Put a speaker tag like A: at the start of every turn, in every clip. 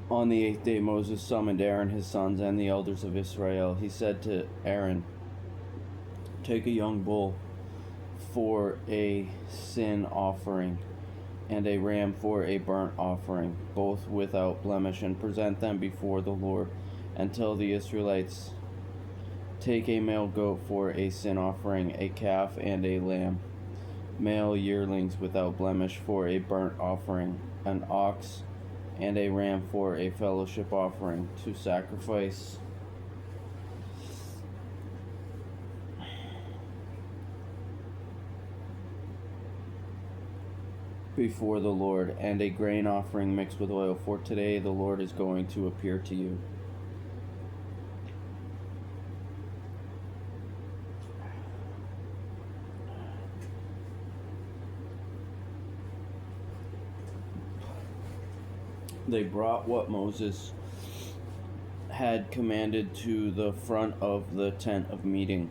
A: On the 8th day Moses summoned Aaron, his sons, and the elders of Israel. He said to Aaron, "Take a young bull for a sin offering and a ram for a burnt offering, both without blemish, and present them before the Lord. And tell the Israelites, take a male goat for a sin offering, a calf and a lamb, male yearlings without blemish for a burnt offering, an ox and a ram for a fellowship offering, to sacrifice before the Lord, and a grain offering mixed with oil, for today the Lord is going to appear to you." They brought what Moses had commanded to the front of the tent of meeting,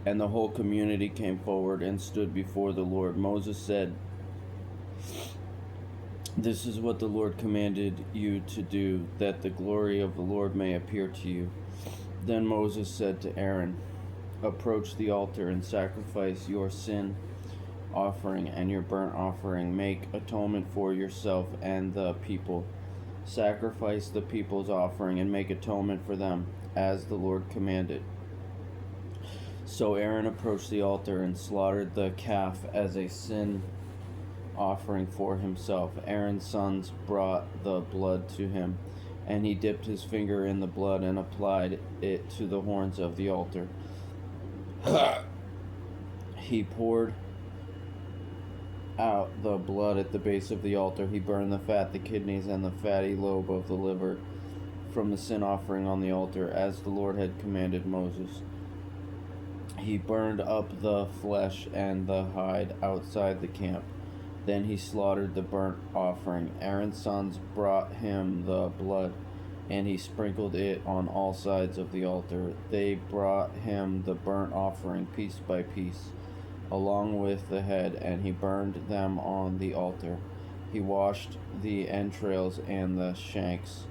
A: and the whole community came forward and stood before the Lord. Moses said, "This is what the Lord commanded you to do, that the glory of the Lord may appear to you." Then Moses said to Aaron, "Approach the altar and sacrifice your sin offering and your burnt offering. Make atonement for yourself and the people. Sacrifice the people's offering and make atonement for them, as the Lord commanded." So Aaron approached the altar and slaughtered the calf as a sin offering for himself. Aaron's sons brought the blood to him, and he dipped his finger in the blood and applied it to the horns of the altar. He poured out the blood at the base of the altar. He burned the fat, the kidneys, and the fatty lobe of the liver from the sin offering on the altar, as the Lord had commanded Moses. He burned up the flesh and the hide outside the camp. Then he slaughtered the burnt offering. Aaron's sons brought him the blood, and he sprinkled it on all sides of the altar. They brought him the burnt offering piece by piece, along with the head, and he burned them on the altar. He washed the entrails and the shanks,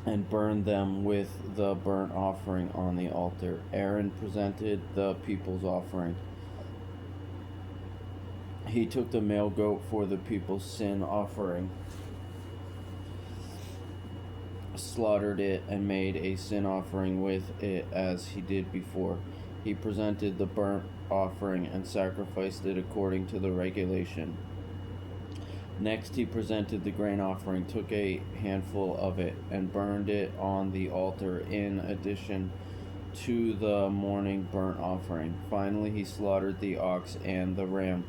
A: and burned them with the burnt offering on the altar. Aaron presented the people's offering. He took the male goat for the people's sin offering, slaughtered it, and made a sin offering with it as he did before. He presented the burnt offering and sacrificed it according to the regulation. Next he presented the grain offering, took a handful of it, and burned it on the altar in addition to the morning burnt offering. Finally he slaughtered the ox and the ram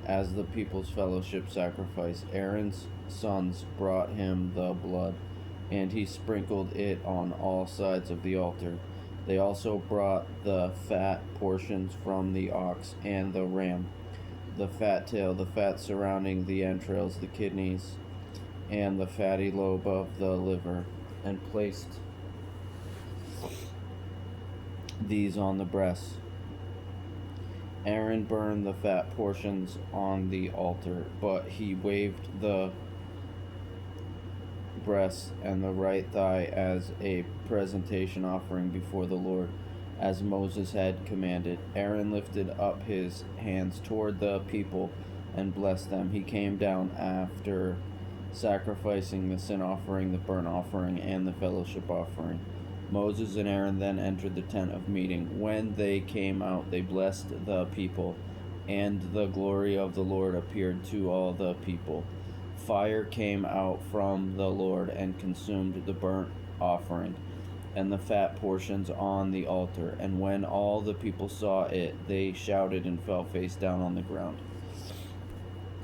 A: as the people's fellowship sacrifice. Aaron's sons brought him the blood, and he sprinkled it on all sides of the altar. They also brought the fat portions from the ox and the ram, the fat tail, the fat surrounding the entrails, the kidneys, and the fatty lobe of the liver, and placed these on the breasts. Aaron burned the fat portions on the altar, but he waved the breast and the right thigh as a presentation offering before the Lord, as Moses had commanded. Aaron lifted up his hands toward the people and blessed them. He came down after sacrificing the sin offering, the burnt offering, and the fellowship offering. Moses and Aaron then entered the tent of meeting. When they came out, they blessed the people, and the glory of the Lord appeared to all the people. Fire came out from the Lord and consumed the burnt offering and the fat portions on the altar. And when all the people saw it, they shouted and fell face down on the ground.